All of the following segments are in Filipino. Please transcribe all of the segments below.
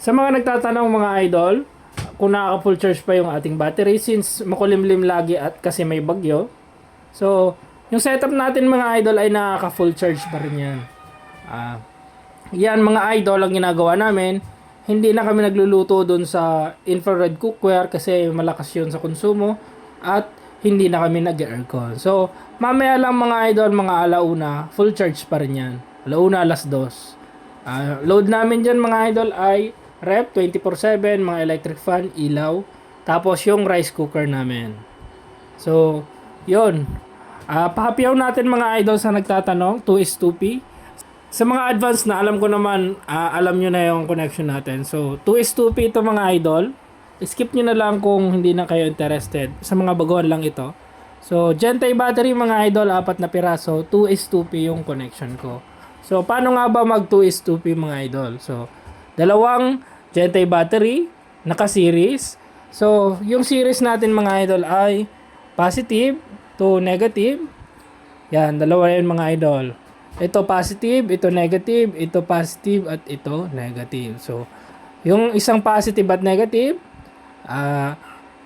Sa mga nagtatanong mga idol, kung nakaka-full charge pa yung ating battery since makulimlim lagi at kasi may bagyo. So, yung setup natin mga idol ay nakaka-full charge pa rin yan. Yan mga idol ang ginagawa namin. Hindi na kami nagluluto dun sa infrared cookware kasi malakas yun sa konsumo at hindi na kami nag-aircon. So, mamaya lang mga idol, mga alauna, full charge pa rin yan. Alauna, alas 2. Load namin dyan mga idol ay rep 24/7, mga electric fan, ilaw, tapos yung rice cooker namin. So, yun. Pahapiyaw natin mga idol sa nagtatanong, 2:2P. Sa mga advanced na alam ko naman, alam nyo na yung connection natin. So, 2:2P ito mga idol. Skip nyo na lang kung hindi na kayo interested. Sa mga baguhan lang ito. So, Gentay battery mga idol, 4 na piraso, 2:2P yung connection ko. So, paano nga ba mag 2:2P mga idol? So, dalawang Gentay battery, naka-series. So, yung series natin mga idol ay positive to negative. Yan, dalawa yan mga idol. Ito positive, ito negative, ito positive, at ito negative. So, yung isang positive at negative,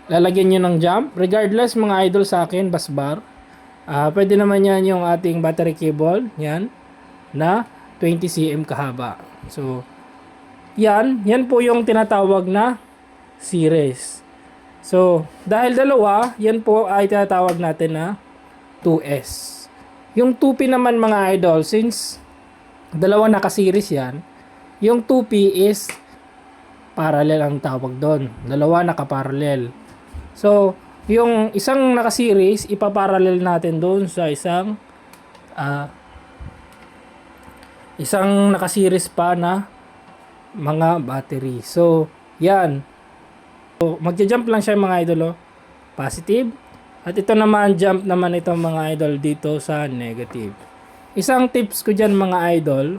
lalagyan nyo ng jump. Regardless mga idol sa akin, bus bar. Pwede naman yan yung ating battery cable. Yan, na 20 cm kahaba. So, yan po yung tinatawag na series. So, dahil dalawa, yan po ay tinatawag natin na 2S. Yung 2P naman mga idol, since dalawa naka-series yan, yung 2P is parallel ang tawag doon. Dalawa naka-parallel. So, yung isang naka-series, ipaparallel natin doon sa isang naka-series pa na mga battery. So, yan. So, magja-jump lang siya mga idol, oh. Positive. At ito naman, jump naman ito mga idol dito sa negative. Isang tips ko dyan mga idol,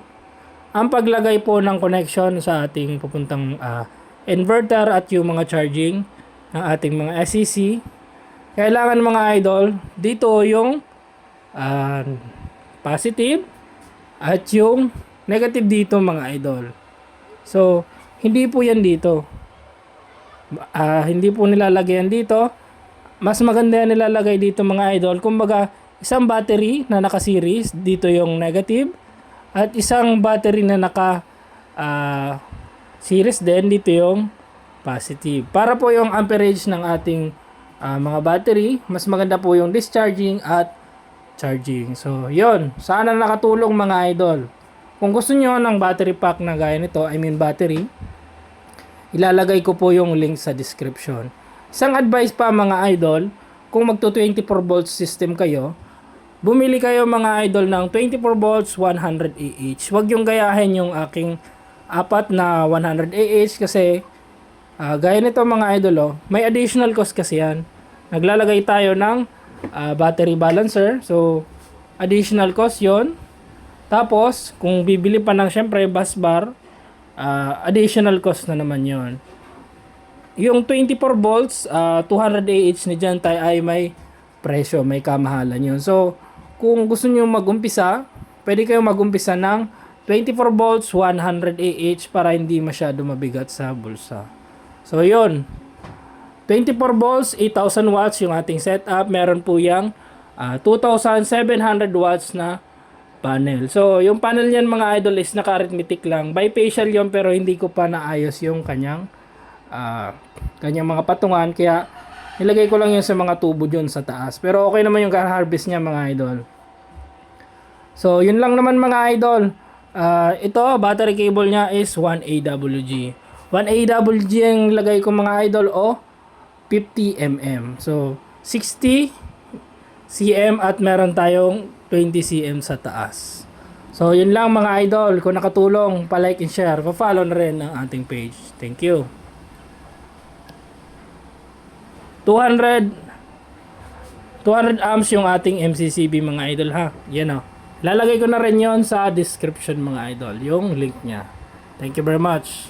ang paglagay po ng connection sa ating pupuntang inverter at yung mga charging ng ating mga SEC. Kailangan mga idol, dito yung positive at yung negative dito mga idol. So, hindi po yan dito. Hindi po nilalagay yan dito. Mas maganda yan nilalagay dito mga idol. Kumbaga, isang battery na naka-series, dito yung negative. At isang battery na naka-series din, dito yung positive. Para po yung amperage ng ating mga battery, mas maganda po yung discharging at charging. So, yun. Sana nakatulong mga idol. Kung gusto nyo ng battery pack na gaya nito, battery, ilalagay ko po yung link sa description. Isang advice pa mga idol, kung magto 24 volts system kayo, bumili kayo mga idol ng 24 volts 100 AH. Huwag yung gayahin yung aking 4 na 100 AH kasi gaya nito mga idol, oh, may additional cost kasi yan. Naglalagay tayo ng battery balancer. So, additional cost yon. Tapos, kung bibili pa ng syempre bus bar, additional cost na naman yon. Yung 24 volts, 200 AH ni Gentay ay may presyo, may kamahalan yun. So, kung gusto nyo mag-umpisa, pwede kayo mag-umpisa ng 24 volts, 100 AH para hindi masyado mabigat sa bulsa. So, yun. 24 volts, 8,000 watts yung ating setup. Meron po yung 2,700 watts na panel. So, yung panel niyan mga idol is naka-arithmetic lang. Bifacial yun pero hindi ko pa naayos yung kanyang mga patungan. Kaya, nilagay ko lang yun sa mga tubo dyan sa taas. Pero okay naman yung harvest niya mga idol. So, yun lang naman mga idol. Ito, battery cable niya is 1 AWG. 1 AWG yung lagay ko mga idol o 50 mm. So, 60 cm at meron tayong 20 cm sa taas. So, yun lang mga idol. Kung nakatulong, pa-like and share. Pa-follow na rin ang ating page. Thank you. 200 amps yung ating MCCB mga idol ha. Yan o. Lalagay ko na rin yon sa description mga idol. Yung link niya. Thank you very much.